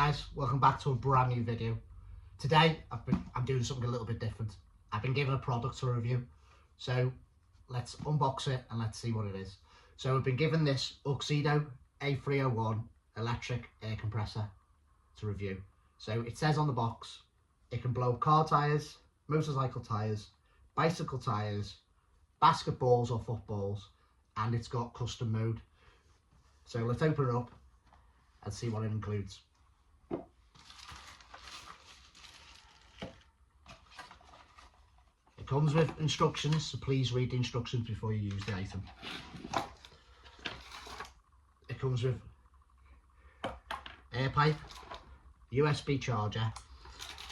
guys, welcome back to a brand new video. Today I'm doing something a little bit different. I've been given a product to review, so let's unbox it and let's see what it is. So we've been given this Auxito A103 electric air compressor to review. So it says on the box it can blow car tyres, motorcycle tyres, bicycle tyres, basketballs or footballs, and it's got custom mode. So let's open it up and see what it includes. It comes with instructions, so please read the instructions before you use the item. It comes with air pipe, USB charger,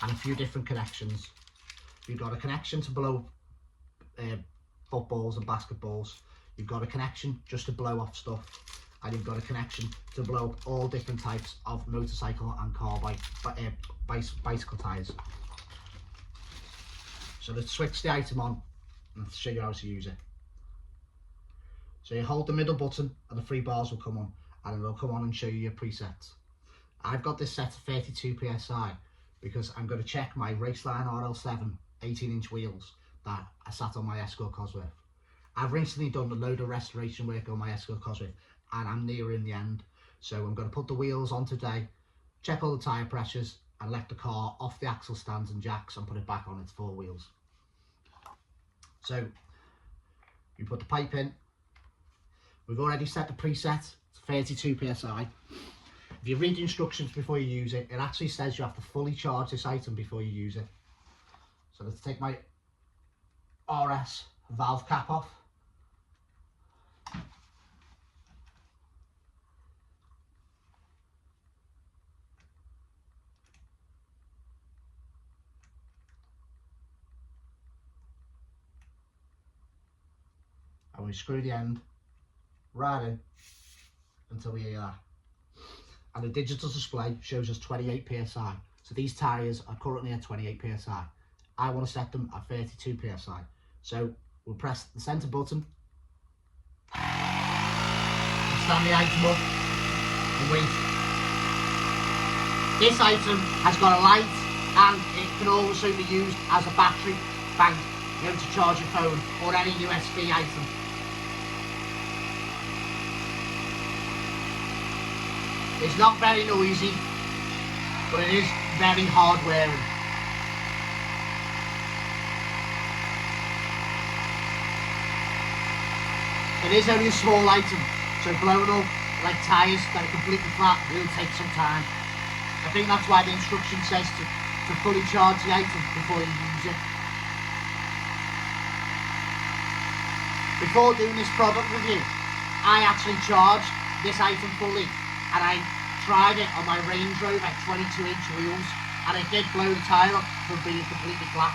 and a few different connections. You've got a connection to blow footballs and basketballs. You've got a connection just to blow off stuff. And you've got a connection to blow up all different types of motorcycle and car bicycle tyres. So let's switch the item on and let's show you how to use it. So you hold the middle button and the three bars will come on, and it'll come on and show you your presets. I've got this set to 32 psi because I'm going to check my Raceline RL7 18-inch wheels that I sat on my Escort Cosworth. I've recently done a load of restoration work on my Escort Cosworth and I'm nearing the end, so I'm going to put the wheels on today, check all the tyre pressures and let the car off the axle stands and jacks and put it back on its four wheels. So you put the pipe in. We've already set the preset to 32 psi. If you read the instructions before you use it, it actually says you have to fully charge this item before you use it. So let's take my RS valve cap off. And we screw the end right in until we hear that. And the digital display shows us 28 psi. So these tyres are currently at 28 psi. I want to set them at 32 psi. So we'll press the centre button, and stand the item up and wait. This item has got a light and it can also be used as a battery bank, you know, to charge your phone or any USB item. It's not very noisy, but it is very hard wearing. It is only a small item, so blowing up like tyres that are completely flat will take some time. I think that's why the instruction says to fully charge the item before you use it. Before doing this product review, I actually charged this item fully. And I tried it on my Range Rover 22-inch wheels, and it did blow the tyre up from being completely flat.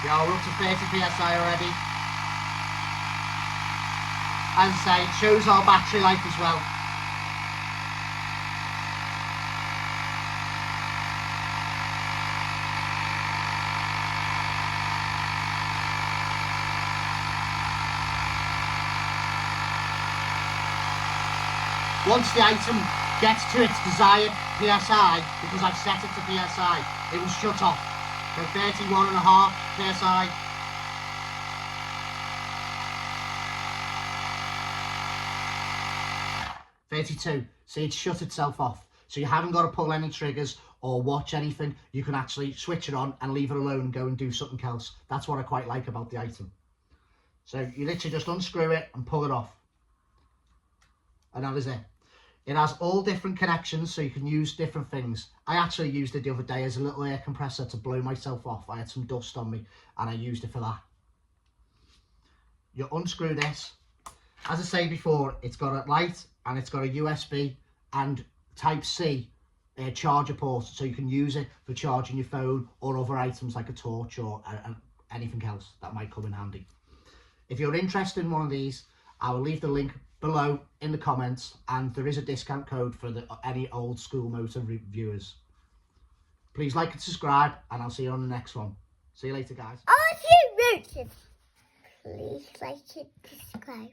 Yeah, we're up to 30 psi already. As I say, it shows our battery life as well. Once the item gets to its desired PSI, because I've set it to PSI, it will shut off. So 31.5 PSI. .32, see, it's shut itself off. So you haven't got to pull any triggers or watch anything. You can actually switch it on and leave it alone and go and do something else. That's what I quite like about the item. So you literally just unscrew it and pull it off. And that is it. It has all different connections, so you can use different things. I actually used it the other day as a little air compressor to blow myself off. I had some dust on me and I used it for that. You unscrew this. As I say before, it's got a light and it's got a USB and Type-C charger port, so you can use it for charging your phone or other items like a torch or anything else that might come in handy. If you're interested in one of these, I will leave the link below in the comments, and there is a discount code for any old school motor reviewers. Please like and subscribe, and I'll see you on the next one. See you later, guys. Please like and subscribe.